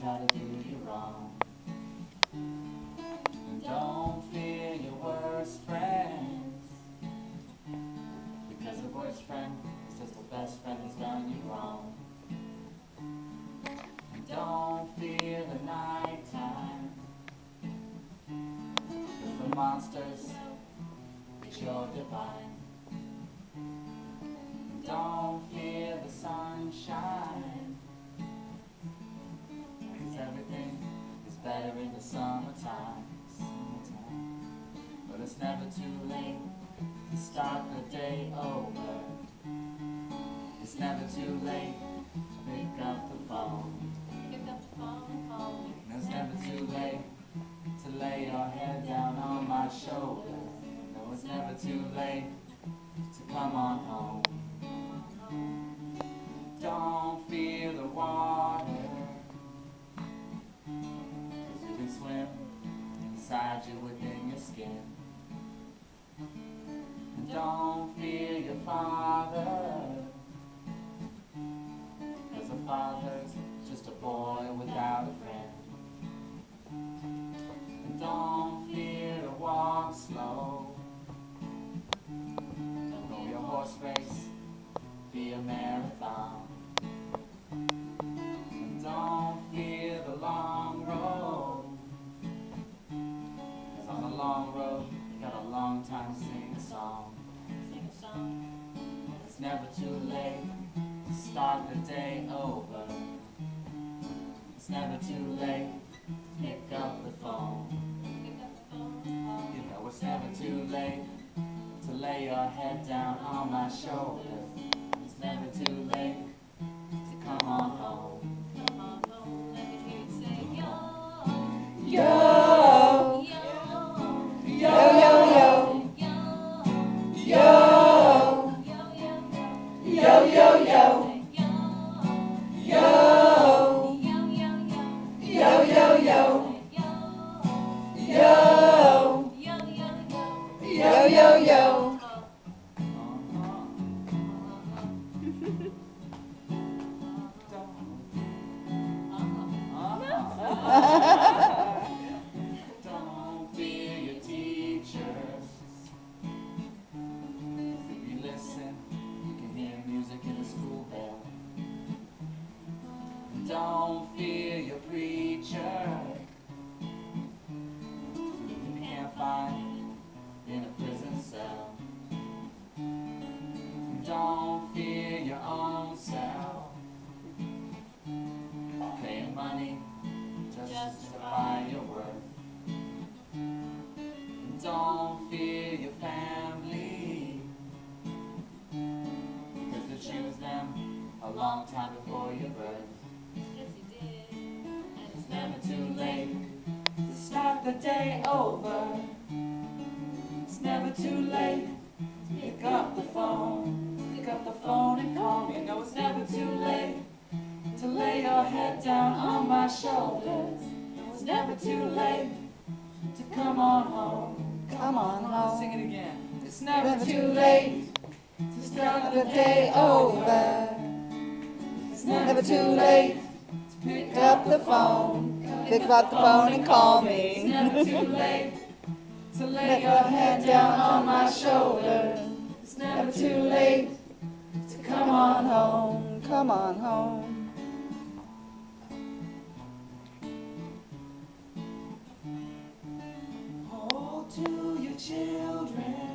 try to do you wrong. And don't fear your worst friends, because a worst friend is just a best friend that's done you wrong. And don't fear the night time, because the monsters that you're divine. And don't fear the sunshine, because everything is better in the summertime. But it's never too late to start the day over. It's never too late to pick up the phone. And it's never too late to lay your head down on my shoulder. No, it's never too late to come on home. Don't fear the water, 'cause you can swim inside you within your skin. And don't fear your father, 'cause a father's just a boy without a friend. And don't fear to walk slow, know your horse race be a marathon. And don't fear the long road, 'cause on the long road you got a long time to sing a song. It's never too late to start the day over. It's never too late to pick up the phone. You know it's never too late to lay your head down on my shoulder. It's never too late to come on home. Yo, yo, yo, yo, yo, yo, yo, yo. Yo, yo, yo, yo. Yo, yo, yo. Don't fear your teachers. If you listen, you can hear music in the school bell. Don't fear your preacher, you can't find in a prison cell. Don't fear your own self, paying money just to justify your worth. Don't fear your family, because you choose them a long time before your birth. It's never too late to start the day over. It's never too late to pick up the phone. Pick up the phone and call me. No, it's never too late to lay your head down on my shoulders. No, it's never too late to come on home. Come on home. Sing it again. It's never Never too too late late to to start the day over. It's Never too late to pick pick up the phone. Pick up the phone and call It's me. never too late to lay Let your your head head down on my shoulder. It's Never too late to come on home. Come on home. Hold to your children.